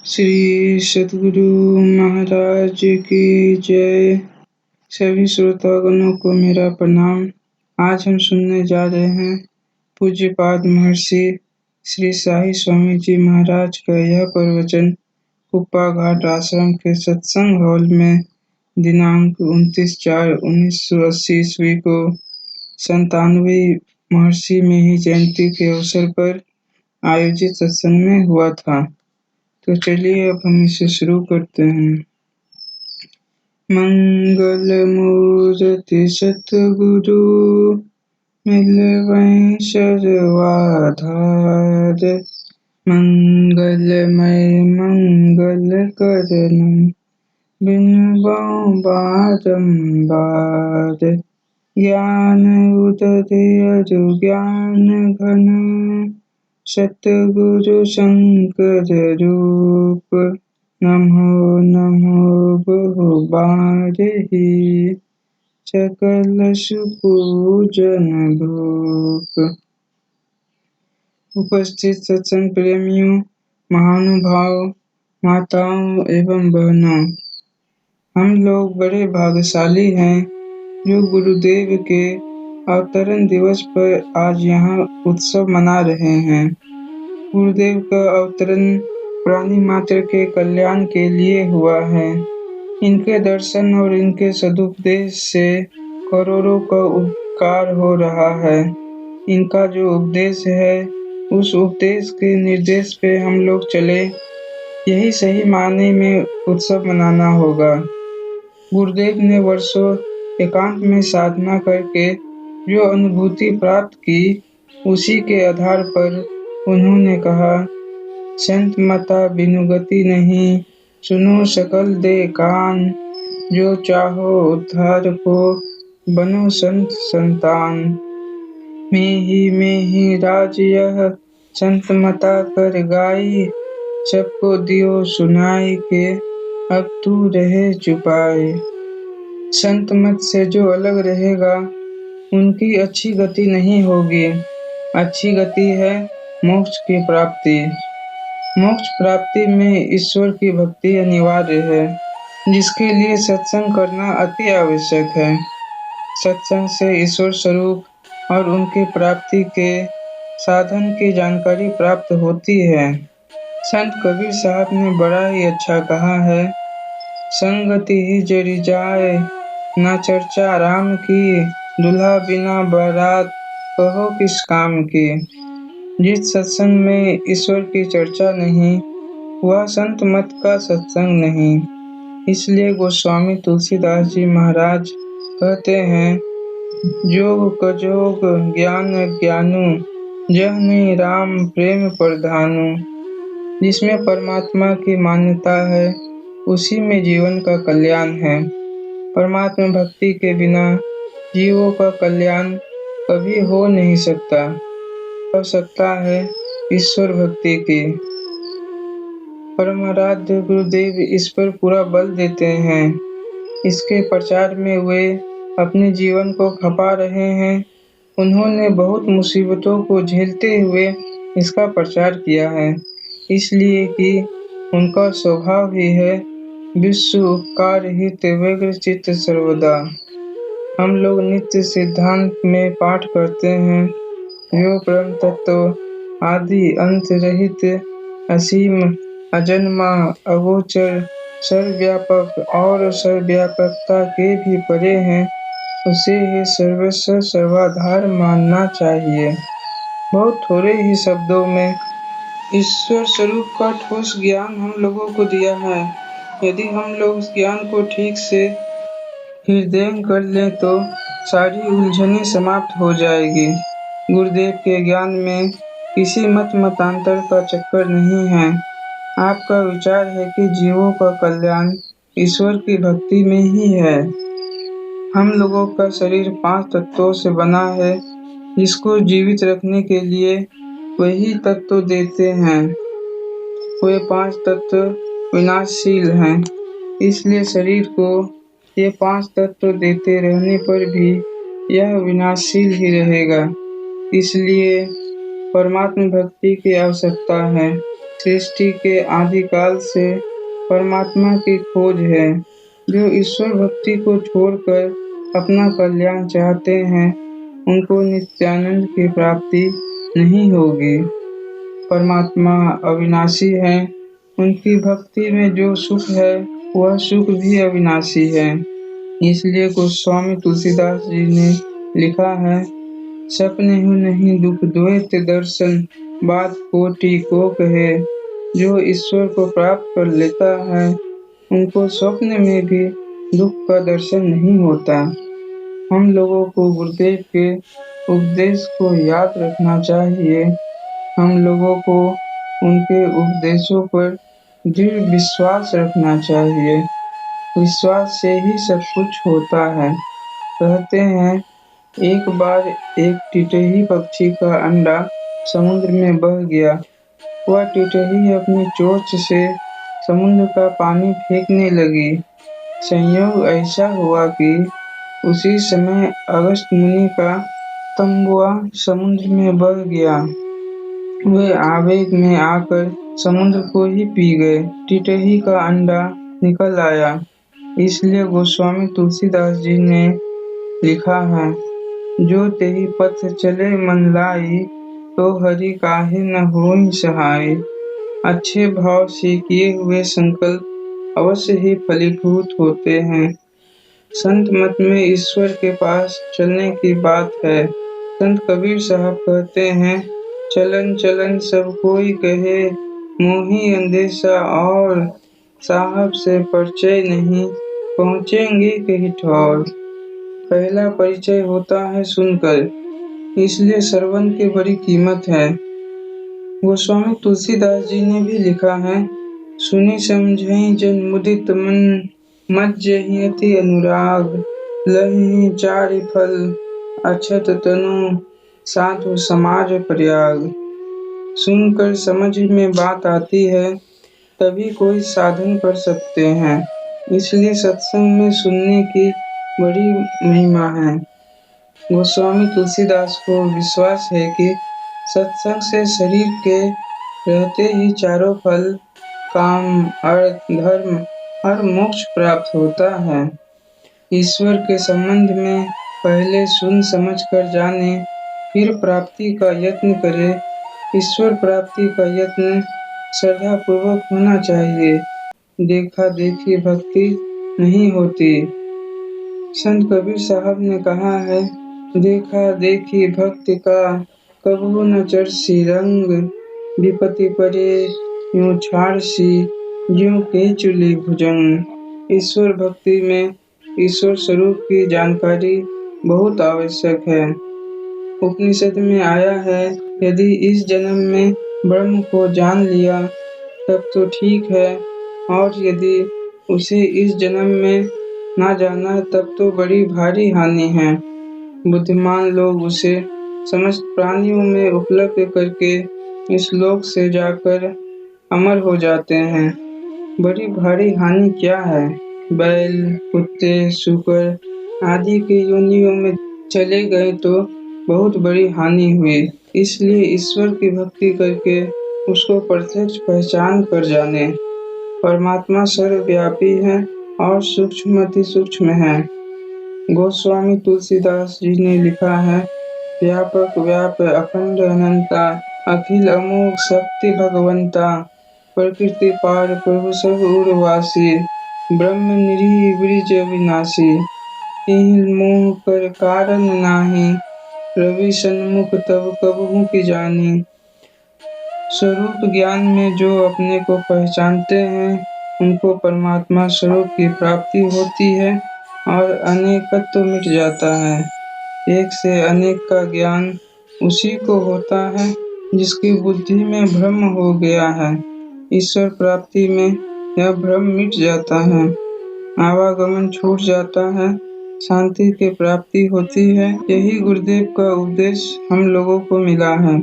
श्री सद्गुरु महाराज की जय। सभी श्रोतागणों को मेरा प्रणाम। आज हम सुनने जा रहे हैं पूज्यपाद महर्षि श्री साई स्वामी जी महाराज का यह प्रवचन कुप्पा घाट आश्रम के सत्संग हॉल में दिनांक 29/4/1980 ईस्वी को 97वीं महर्षि में ही जयंती के अवसर पर आयोजित सत्संग में हुआ था। तो चलिए अब हम इसे शुरू करते हैं। मंगल मूर्ति सतगुरु मिलवैं सर्वाधार, मंगलमय मंगल करन बिनबौं बारंबार। ज्ञान उदय अज्ञान घन सतगुरु शंकर रूप, नमो नमो बहुबारहि सकल सुपूजन भूप। उपस्थित सत्संग प्रेमियों, महानुभाव, माताओं एवं बहनों, हम लोग बड़े भाग्यशाली हैं जो गुरुदेव के अवतरण दिवस पर आज यहाँ उत्सव मना रहे हैं। गुरुदेव का अवतरण प्राणी मात्र के कल्याण के लिए हुआ है। इनके दर्शन और इनके सदुपदेश से करोड़ों का उपकार हो रहा है। इनका जो उपदेश है उस उपदेश के निर्देश पे हम लोग चले, यही सही मायने में उत्सव मनाना होगा। गुरुदेव ने वर्षों एकांत में साधना करके जो अनुभूति प्राप्त की, उसी के आधार पर उन्होंने कहा, संत मता बिनु गति नहीं, सुनो सकल दे कान, जो चाहो उद्धार को बनो संत संतान। में ही राज यह संत मता कर गाई, सबको दियो सुनाई के अब तू रहे चुपाए। संत मत से जो अलग रहेगा उनकी अच्छी गति नहीं होगी। अच्छी गति है मोक्ष की प्राप्ति। मोक्ष प्राप्ति में ईश्वर की भक्ति अनिवार्य है, जिसके लिए सत्संग करना अति आवश्यक है। सत्संग से ईश्वर स्वरूप और उनकी प्राप्ति के साधन की जानकारी प्राप्त होती है। संत कबीर साहब ने बड़ा ही अच्छा कहा है, संगति ही जरी जाए न चर्चा राम की, दूल्हा बिना बारात कहो किस काम की। जिस सत्संग में ईश्वर की चर्चा नहीं, वह संत मत का सत्संग नहीं। इसलिए गोस्वामी तुलसीदास जी महाराज कहते हैं, जोग कजोग ज्ञान ज्ञानु, जह नहीं राम प्रेम प्रधानु। जिसमें परमात्मा की मान्यता है उसी में जीवन का कल्याण है। परमात्मा भक्ति के बिना जीवों का कल्याण कभी हो नहीं सकता। आवश्यकता है ईश्वर भक्ति की। परमाराध्य गुरुदेव इस पर पूरा बल देते हैं। इसके प्रचार में वे अपने जीवन को खपा रहे हैं। उन्होंने बहुत मुसीबतों को झेलते हुए इसका प्रचार किया है, इसलिए कि उनका स्वभाव ही है विश्व उपकार हित व्यग्र चित्त सर्वदा। हम लोग नित्य सिद्धांत में पाठ करते हैं, जो परम तत्व आदि अंत रहित असीम अजन्मा अगोचर सर्वव्यापक और सर्वव्यापकता के भी परे हैं, उसे ही सर्वस्व सर्वाधार मानना चाहिए। बहुत थोड़े ही शब्दों में ईश्वर स्वरूप का ठोस ज्ञान हम लोगों को दिया है। यदि हम लोग उस ज्ञान को ठीक से हृदय कर लें तो सारी उलझनें समाप्त हो जाएगी। गुरुदेव के ज्ञान में किसी मत मतांतर का चक्कर नहीं है। आपका विचार है कि जीवों का कल्याण ईश्वर की भक्ति में ही है। हम लोगों का शरीर 5 तत्वों से बना है, जिसको जीवित रखने के लिए वही तत्व देते हैं। वे 5 तत्व विनाशशील हैं, इसलिए शरीर को ये 5 तत्व देते रहने पर भी यह विनाशशील ही रहेगा। इसलिए परमात्मा भक्ति की आवश्यकता है। सृष्टि के आदिकाल से परमात्मा की खोज है। जो ईश्वर भक्ति को छोड़कर अपना कल्याण चाहते हैं, उनको नित्यानंद की प्राप्ति नहीं होगी। परमात्मा अविनाशी हैं, उनकी भक्ति में जो सुख है, वह सुख भी अविनाशी है। इसलिए गोस्वामी तुलसीदास जी ने लिखा है, सपनेहु नहीं दुख द्वैत दर्शन, बात कोटि को कहे। जो ईश्वर को प्राप्त कर लेता है, उनको स्वप्न में भी दुख का दर्शन नहीं होता। हम लोगों को गुरुदेव के उपदेश को याद रखना चाहिए। हम लोगों को उनके उपदेशों पर दृढ़ विश्वास रखना चाहिए। विश्वास से ही सब कुछ होता है। कहते हैं, एक बार एक टिटही पक्षी का अंडा समुद्र में बह गया। वह टिटही अपनी चोंच से समुद्र का पानी फेंकने लगी। संयोग ऐसा हुआ कि उसी समय अगस्त्य मुनि का तंबुआ समुद्र में बह गया। वे आवेग में आकर समुद्र को ही पी गए। टिटही का अंडा निकल आया। इसलिए गोस्वामी तुलसीदास जी ने लिखा है, जो तेहि पथ चले मन लाई, तो हरि काहे न होई सहाय। अच्छे भाव से किए हुए संकल्प अवश्य ही फलीभूत होते हैं। संत मत में ईश्वर के पास चलने की बात है। संत कबीर साहब कहते हैं, चलन चलन सब कोई कहे, मोही अंदेशा और साहब से परिचय नहीं, पहुँचेंगे कहीं ठौर। पहला परिचय होता है सुनकर, इसलिए श्रवण की बड़ी कीमत है। गोस्वामी तुलसीदास जी ने भी लिखा है, सुनी समझई जन मुदित मन, मज्जहि अति अनुराग, लहि चारि फल, अछत तनु साधु समाज प्रयाग। सुनकर समझ में बात आती है, तभी कोई साधन कर सकते हैं। इसलिए सत्संग में सुनने की बड़ी महिमा है। गोस्वामी तुलसीदास को विश्वास है कि सत्संग से शरीर के रहते ही चारों फल काम, अर्थ, धर्म और मोक्ष प्राप्त होता है। ईश्वर के संबंध में पहले सुन समझ कर जाने, फिर प्राप्ति का यत्न करे। ईश्वर प्राप्ति का यत्न श्रद्धा पूर्वक होना चाहिए। देखा देखी भक्ति नहीं होती। संत कबीर साहब ने कहा है, देखा देखी भक्ति का कबहू न चरसी रंग, विपत्ति परे यूं छाड़सी, ज्यों केचुली भुजंग। ईश्वर भक्ति में ईश्वर स्वरूप की जानकारी बहुत आवश्यक है। उपनिषद में आया है, यदि इस जन्म में ब्रह्म को जान लिया तब तो ठीक है, और यदि उसे इस जन्म में ना जाना तब तो बड़ी भारी हानि है। बुद्धिमान लोग उसे समस्त प्राणियों में उपलब्ध करके इस लोक से जाकर अमर हो जाते हैं। बड़ी भारी हानि क्या है? बैल, कुत्ते, सूकर आदि की योनियों में चले गए तो बहुत बड़ी हानि हुई। इसलिए ईश्वर की भक्ति करके उसको प्रत्यक्ष पहचान कर जाने। परमात्मा सर्वव्यापी है और सूक्ष्म अति सूक्ष्म है। गोस्वामी तुलसीदास जी ने लिखा है, व्यापक व्याप अखंड अनंता, अखिल अमोघ शक्ति भगवंता, प्रकृति पार प्रभु सब उर्वासी, ब्रह्म निरीह ब्रिज अविनाशी, तिन्हि मोह कर कारण नाही, रवि सन्मुख तब कबहू की जानी। स्वरूप ज्ञान में जो अपने को पहचानते हैं, उनको परमात्मा स्वरूप की प्राप्ति होती है और अनेकत्व मिट जाता है। एक से अनेक का ज्ञान उसी को होता है जिसकी बुद्धि में भ्रम हो गया है। ईश्वर प्राप्ति में यह भ्रम मिट जाता है, आवागमन छूट जाता है, शांति की प्राप्ति होती है। यही गुरुदेव का उपदेश हम लोगों को मिला है।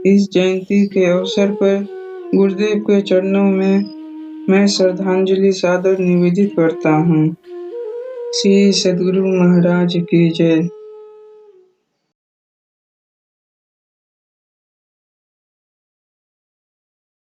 इस जयंती के अवसर पर गुरुदेव के चरणों में मैं श्रद्धांजलि सादर निवेदित करता हूँ। श्री सद्गुरु महाराज की जय।